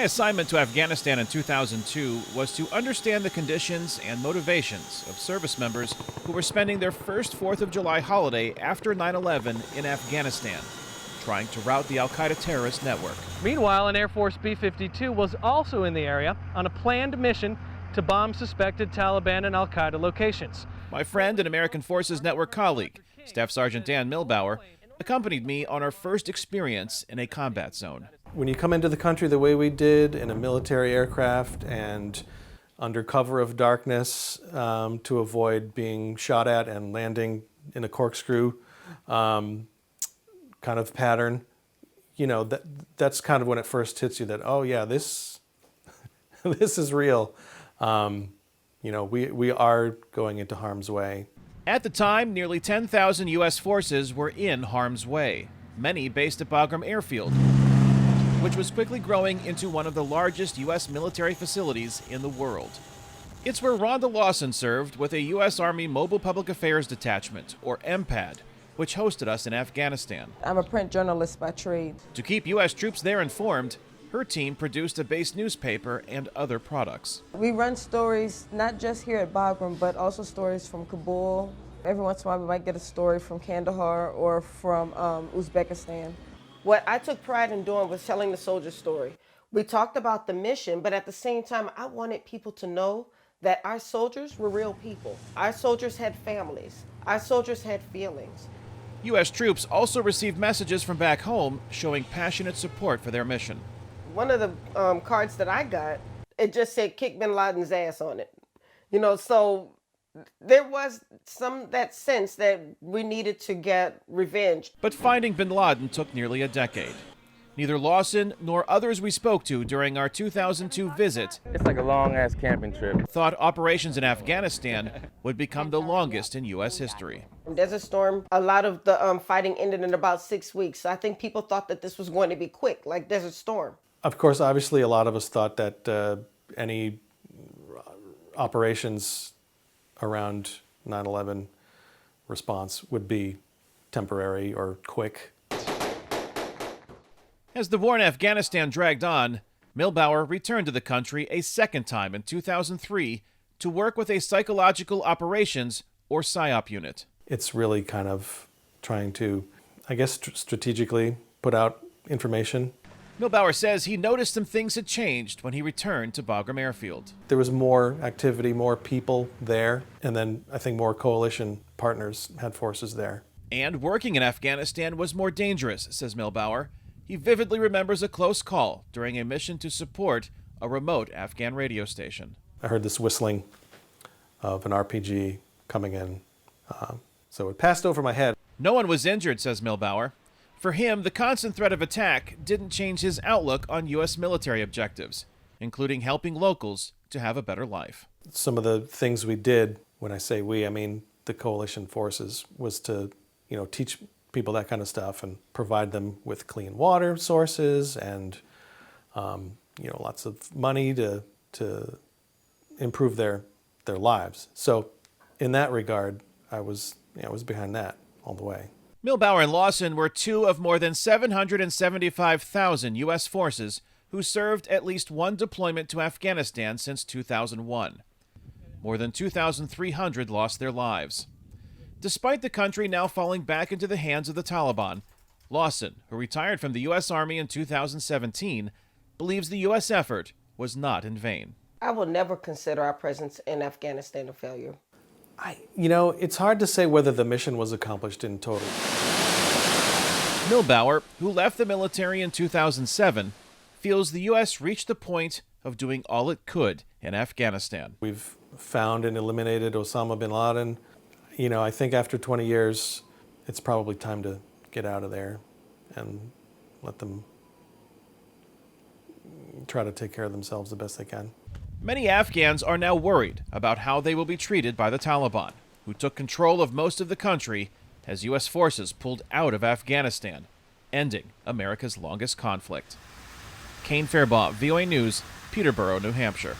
assignment to Afghanistan in 2002 was to understand the conditions and motivations of service members who were spending their first 4th of July holiday after 9/11 in Afghanistan, trying to rout the al-Qaeda terrorist network. Meanwhile, an Air Force B-52 was also in the area on a planned mission to bomb suspected Taliban and al-Qaeda locations. My friend and American Forces Network colleague, Staff Sergeant Dan Millbauer, accompanied me on our first experience in a combat zone. When you come into the country the way we did, in a military aircraft and under cover of darkness, to avoid being shot at and landing in a corkscrew kind of pattern, you know, that's kind of when it first hits you that, oh yeah, this is real. You know, we are going into harm's way. At the time, nearly 10,000 U.S. forces were in harm's way, many based at Bagram Airfield, which was quickly growing into one of the largest U.S. military facilities in the world. It's where Rhonda Lawson served with a U.S. Army Mobile Public Affairs Detachment, or MPAD, which hosted us in Afghanistan. I'm a print journalist by trade. To keep U.S. troops there informed, her team produced a base newspaper and other products. We run stories not just here at Bagram, but also stories from Kabul. Every once in a while we might get a story from Kandahar or from Uzbekistan. What I took pride in doing was telling the soldier story. We talked about the mission, but at the same time, I wanted people to know that our soldiers were real people. Our soldiers had families. Our soldiers had feelings. U.S. troops also received messages from back home showing passionate support for their mission. One of the cards that I got, it just said, "Kick bin Laden's ass" on it. You know, so there was that sense that we needed to get revenge. But finding bin Laden took nearly a decade. Neither Lawson nor others we spoke to during our 2002 visit It's like a long-ass camping trip. thought operations in Afghanistan would become the longest in U.S. history. Desert Storm, a lot of the fighting ended in about 6 weeks. So I think people thought that this was going to be quick, like Desert Storm. Of course, obviously, a lot of us thought that any operations around 9/11 response would be temporary or quick. As the war in Afghanistan dragged on, Millbauer returned to the country a second time in 2003 to work with a psychological operations or PSYOP unit. It's really kind of trying to, I guess, strategically put out information. Millbauer says he noticed some things had changed when he returned to Bagram Airfield. There was more activity, more people there, and then I think more coalition partners had forces there. And working in Afghanistan was more dangerous, says Millbauer. He vividly remembers a close call during a mission to support a remote Afghan radio station. I heard this whistling of an RPG coming in, so it passed over my head. No one was injured, says Millbauer. For him, the constant threat of attack didn't change his outlook on U.S. military objectives, including helping locals to have a better life. Some of the things we did, when I say we, I mean the coalition forces, was to, teach people that kind of stuff and provide them with clean water sources and, lots of money to improve their lives. So in that regard, I was behind that all the way. Millbauer and Lawson were two of more than 775,000 U.S. forces who served at least one deployment to Afghanistan since 2001. More than 2,300 lost their lives. Despite the country now falling back into the hands of the Taliban, Lawson, who retired from the U.S. Army in 2017, believes the U.S. effort was not in vain. I will never consider our presence in Afghanistan a failure. It's hard to say whether the mission was accomplished in total. Millbauer, who left the military in 2007, feels the U.S. reached the point of doing all it could in Afghanistan. We've found and eliminated Osama bin Laden. I think after 20 years, it's probably time to get out of there and let them try to take care of themselves the best they can. Many Afghans are now worried about how they will be treated by the Taliban, who took control of most of the country as U.S. forces pulled out of Afghanistan, ending America's longest conflict. Kane Fairbaugh, VOA News, Peterborough, New Hampshire.